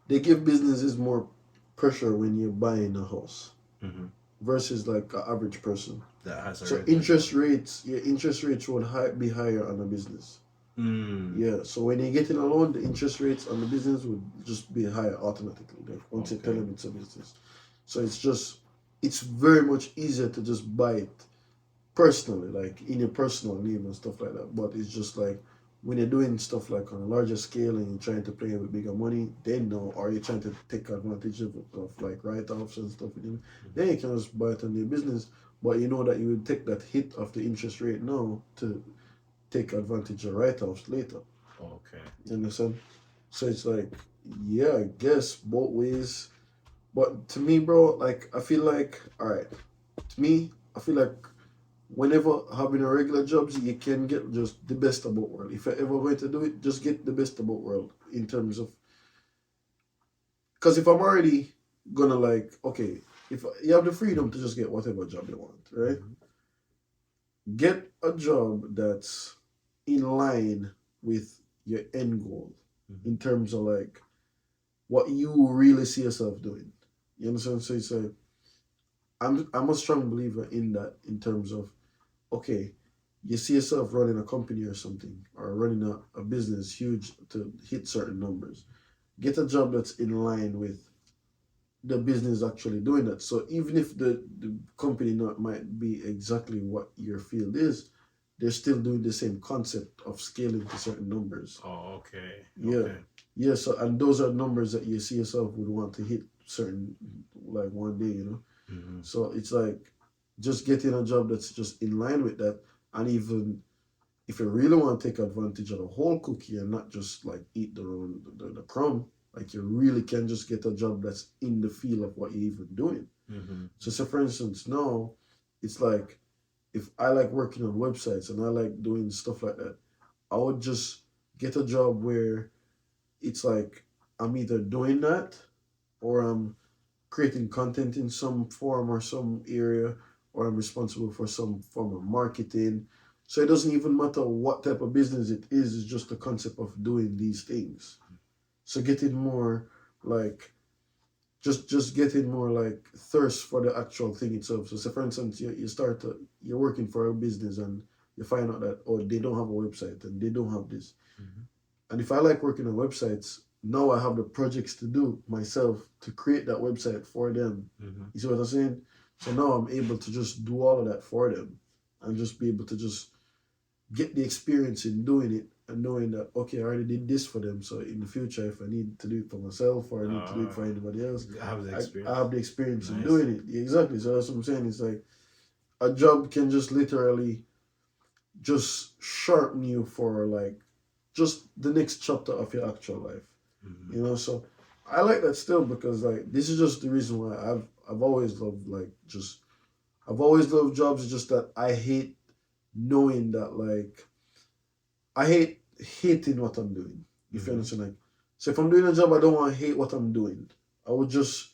they give businesses more pressure when you're buying a house mhm, versus like an average person. that has a So regular job. interest rates would be higher on a business. Mm, Yeah, so when you're getting a loan, the interest rates on the business would just be higher automatically. Like once you tell okay. them it's a business, so it's very much easier to just buy it personally, like in your personal name and stuff like that. But it's just like when you're doing stuff like on a larger scale and you're trying to play with bigger money, then no, or you're trying to take advantage of like write-offs and stuff, then you can just buy it on your business. But you know that you would take that hit of the interest rate now to take advantage of write-offs later. Okay. You understand? So it's like, yeah, I guess both ways. But to me, bro, like I feel like, all right, to me, I feel like whenever having a regular job, you can get just the best of both world. If you're ever going to do it, just get the best of both world in terms of, because if I'm already gonna like, okay, if you have the freedom to just get whatever job you want, right? Mhm, Get a job that's in line with your end goal mhm. in terms of like what you really see yourself doing. You understand? So it's like I'm a strong believer in that in terms of okay, you see yourself running a company or something, or running a business huge to hit certain numbers. Get a job that's in line with the business actually doing that. So even if the company not might be exactly what your field is, they're still doing the same concept of scaling to certain numbers. Oh, okay. Yeah. Okay. Yeah, so and those are numbers that you see yourself would want to hit certain like one day. Hmm. So it's like just getting a job that's just in line with that, and even if you really want to take advantage of the whole cookie and not just like eat the crumb, like you really can just get a job that's in the field of what you're even doing. Hmm. So say for instance, now it's like if I like working on websites and I like doing stuff like that, I would just get a job where it's like I'm either doing that or I'm creating content in some form or some area, or I'm responsible for some form of marketing. So it doesn't even matter what type of business it is, it's just the concept of doing these things. So getting more like just getting more like thirst for the actual thing itself. So say for instance you're working for a business and you find out that oh they don't have a website and they don't have this. Hmm. And if I like working on websites, now I have the projects to do myself to create that website for them. Hmm. You see what I'm saying? So now I'm able to just do all of that for them and just be able to just get the experience in doing it and knowing that, okay, I already did this for them. So in the future, if I need to do it for myself or I need to do it for anybody else, I have the I experience. have the experience in Nice. doing it. Yeah, exactly. So that's what I'm saying. It's like a job can just literally just sharpen you for like just the next chapter of your actual life. Hmm. So I like that still because like this is just the reason why I've always loved like just I've always loved jobs. It's just that I hate knowing that like I hate hating what I'm doing. If you Hmm. understand, like so if I'm doing a job, I don't want to hate what I'm doing. I would just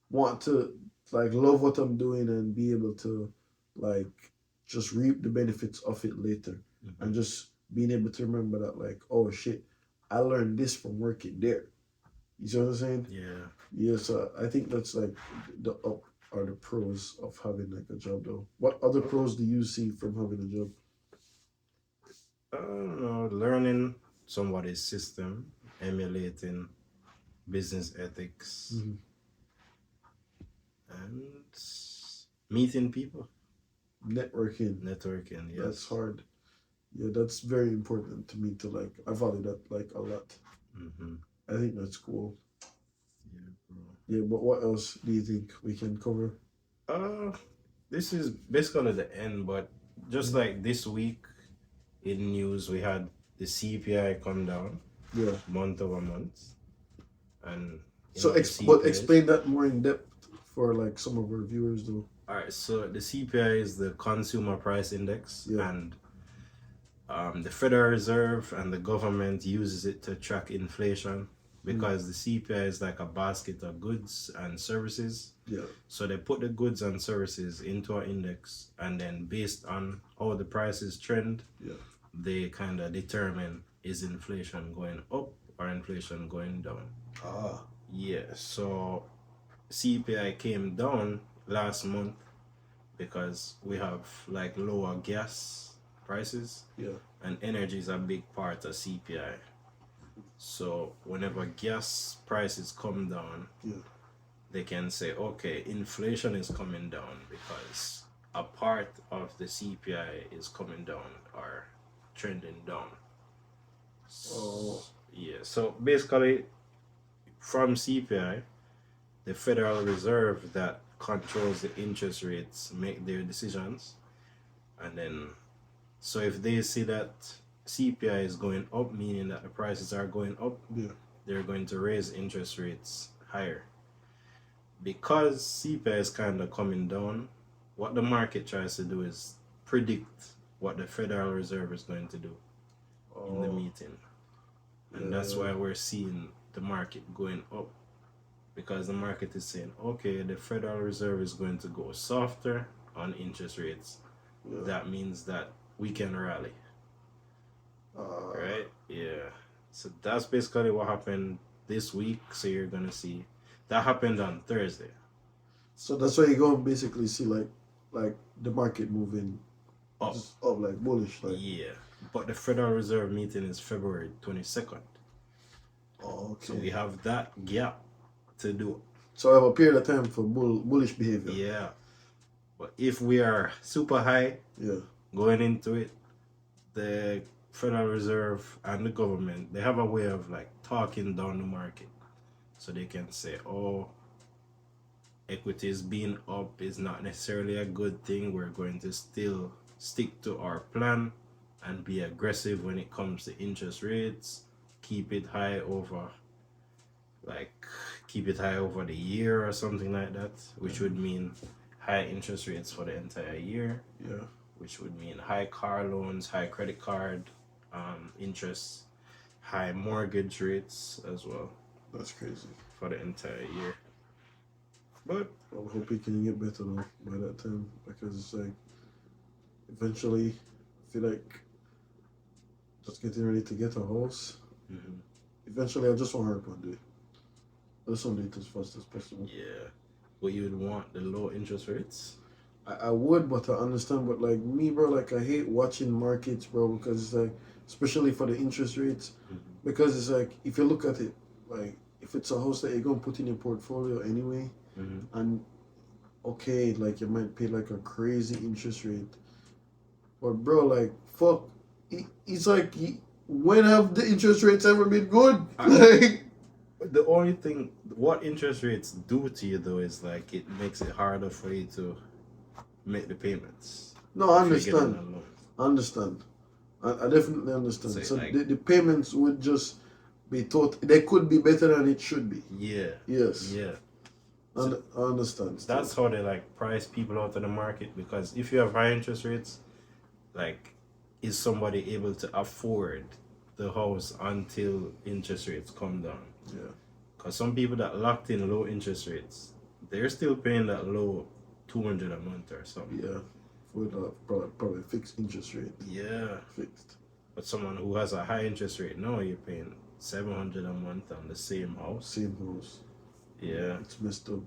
want to like love what I'm doing and be able to like just reap the benefits of it later, Hmm. and just being able to remember that like oh shit, I learned this from working there. You see what I'm saying? Yeah. Yeah, so I think that's like the up or the pros of having like a job though. What other pros do you see from having a job? I don't know. Learning somebody's system, emulating business ethics, Mhm. and meeting people, Networking. networking. Yes. That's hard. Yeah, that's very important to me to like. I value that like a lot. Mm-hmm. I think that's cool. Yeah, bro. Yeah, but what else do you think we can cover? Uh, this is basically the end, but just like this week in news, we had the CPI come down Yeah. month over month, and you So, know the but CPI. explain that more in depth for like some of our viewers, though. All right, so the CPI is the Consumer Price Index, Yeah. and the Federal Reserve and the government uses it to track inflation because the CPI is like a basket of goods and services. Yeah. So they put the goods and services into an index, and then based on how the prices trend, Yeah. they kind of determine is inflation going up or inflation going down. Ah. Yeah, so CPI came down last month because we have like lower gas prices, Yeah. and energy is a big part of CPI. So whenever gas prices come down, Yeah. they can say, okay, inflation is coming down because a part of the CPI is coming down or trending down. Oh. Yeah, so basically from CPI, the Federal Reserve that controls the interest rates make their decisions, and then so if they see that CPI is going up, meaning that the prices are going up, Yeah. they're going to raise interest rates higher. Because CPI is kind of coming down, what the market tries to do is predict what the Federal Reserve is going to do in the Oh. meeting. And that's why we're seeing the market going up. Because the market is saying, okay, the Federal Reserve is going to go softer on interest rates. Yeah. That means that we can rally. Ah. Right? Yeah. So that's basically what happened this week. So you're going to see that happened on Thursday. So that's why you're going to basically see like the market moving Up. just up like bullish like. Yeah. But the Federal Reserve meeting is February 22nd. Oh, okay. So we have that gap to do. So I have a period of time for bullish behavior. Yeah. But if we are super high Yeah. going into it, the Federal Reserve and the government, they have a way of like talking down the market. So they can say, oh, equities being up is not necessarily a good thing. We're going to still stick to our plan and be aggressive when it comes to interest rates. Keep it high over the year or something like that, which would mean high interest rates for the entire year. Yeah. Which would mean high car loans, high credit card interest, high mortgage rates as well That's crazy. for the entire year. But I hope it can get better though by that time, because it's like eventually I feel like just getting ready to get a house. Eventually I just want her one day. I just want to do it as fast as possible. yeah, but you would want the low interest rates. I would, but I understand. But like me, bro, like I hate watching markets, bro, because it's like, especially for the interest rates, because it's like if you look at it, like if it's a house that you're gonna put in your portfolio anyway, and okay, like you might pay like a crazy interest rate, but bro, like fuck, it's like when have the interest rates ever been good? Like the only thing what interest rates do to you though is like it makes it harder for you to make the payments. No, I understand. I understand. I definitely understand. So like, the payments would just be taught. They could be better than it should be. Yeah. Yes. Yeah. So I understand. That's how they like price people out of the market, because if you have high interest rates, like, is somebody able to afford the house until interest rates come down? Yeah. Because some people that locked in low interest rates, they're still paying that low $200 a month or something. Yeah. With probably fixed interest rate. Yeah. Fixed. But someone who has a high interest rate now, you're paying $700 a month on the same house. Same house. Yeah. It's messed up.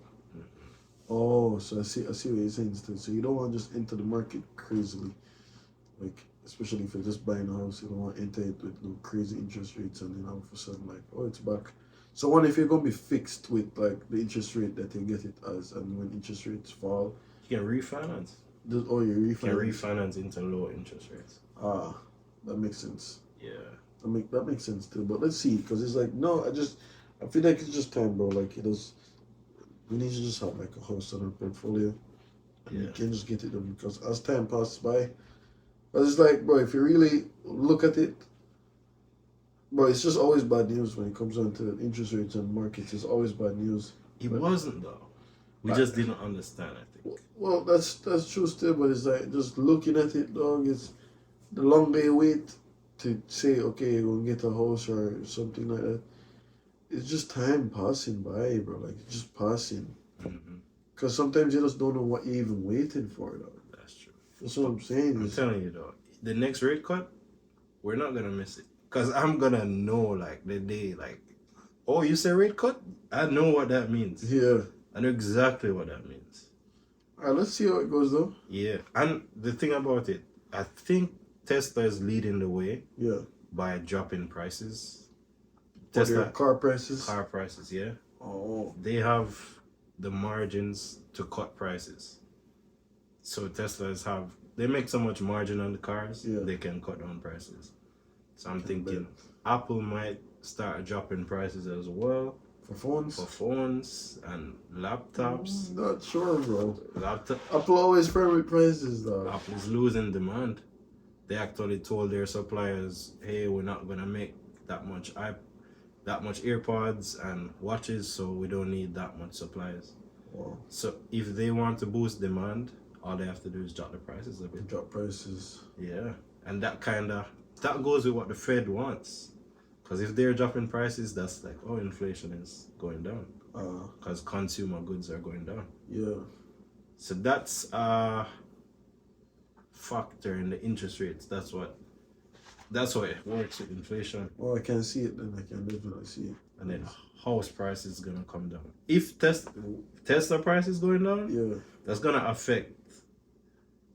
Oh, so I see what you're saying still. So you don't want to just enter the market crazily. Like, especially if you're just buying a house, you don't want to enter it with no crazy interest rates, and then all of a sudden, like, oh, it's back. So, one, if you're gonna be fixed with like the interest rate that you get it as, and when interest rates fall, You can refinance. oh, you You can refinance. refinance into low interest rates. Ah, that makes sense. Yeah. That makes sense too. But let's see, because it's like no, I feel like it's just time, bro. Like we need to just have like a house on our portfolio, and we Yeah. can just get it done. Because as time passes by, but it's like, bro, if you really look at it, bro, it's just always bad news when it comes down to interest rates and markets. It's always bad news. It But- wasn't though. We just didn't understand, I think. Well, that's true still, but it's like just looking at it, dog. It's the longer you wait to say, okay, you're gonna get a house or something like that. It's just time passing by, bro. Like it's just passing. Mm-hmm. Cause sometimes you just don't know what you're even waiting for, dog. That's true. That's what I'm saying. I'm Is, telling you though, the next rate cut, we're not gonna miss it. Cause I'm gonna know like the day, like, oh, you say rate cut? I know what that means. yeah. I know exactly what that means. All right, let's see how it goes, though. Yeah, and the thing about it, I think Tesla is leading the way Yeah. by dropping prices. For their Tesla car prices. car prices, yeah, Oh. they have the margins to cut prices. So Teslas they make so much margin on the cars, Yeah. they can cut down prices. So I'm Can thinking Apple might start dropping prices as well For phones. for phones and laptops. Not sure, bro. Laptop Apple always firm with prices, though. Apple is losing demand. They actually told their suppliers, "Hey, we're not gonna make that much AirPods and watches, so we don't need that much supplies." Wow. So if they want to boost demand, all they have to do is drop the prices a bit. Drop prices. Yeah, and that goes with what the Fed wants. Because if they're dropping prices, that's like, oh, inflation is going down. Because consumer goods are going down. Yeah. So that's a factor in the interest rates. That's what it works with inflation. Well, I can see it then. I can definitely see it. And then house price is gonna come down. If Tesla price is going down, Yeah. that's gonna affect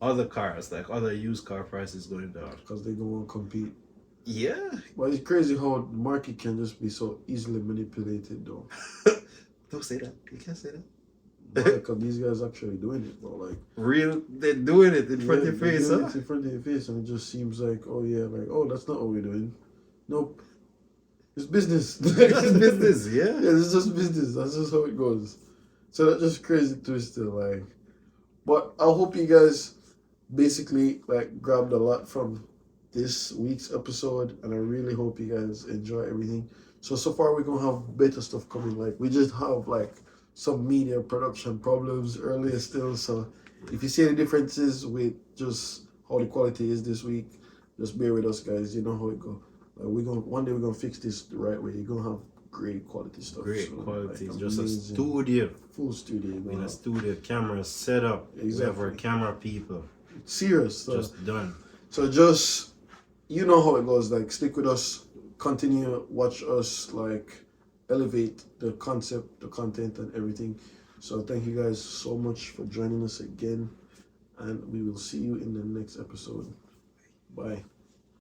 other cars, like other used car prices going down. Because they don't want to compete. Yeah. But it's crazy how the market can just be so easily manipulated, though. Don't say that. You can't say that. Because these guys actually doing it, bro. Like, They're doing it in front of your they're face, doing huh? it in front of your face, and it just seems like, oh yeah, like, oh, that's not what we're doing. Nope. It's business. It's business, yeah. Yeah, it's just business. That's just how it goes. So that's just crazy twisted, like. But I hope you guys basically like grabbed a lot from this week's episode, and I really hope you guys enjoy everything. So far we're gonna have better stuff coming. Like we just have like some media production problems earlier still. So if you see any differences with just how the quality is this week, just bear with us, guys. You know how it go. Like one day we're gonna fix this the right way. You're gonna have great quality stuff. Great So, quality. like, Just a amazing. studio. Full studio. you In know. a studio, camera set up. We have our Exactly. camera people. Serious stuff. Just done. So just, you know how it goes, like stick with us, continue, watch us like elevate the concept, the content and everything. So thank you guys so much for joining us again, and we will see you in the next episode. Bye.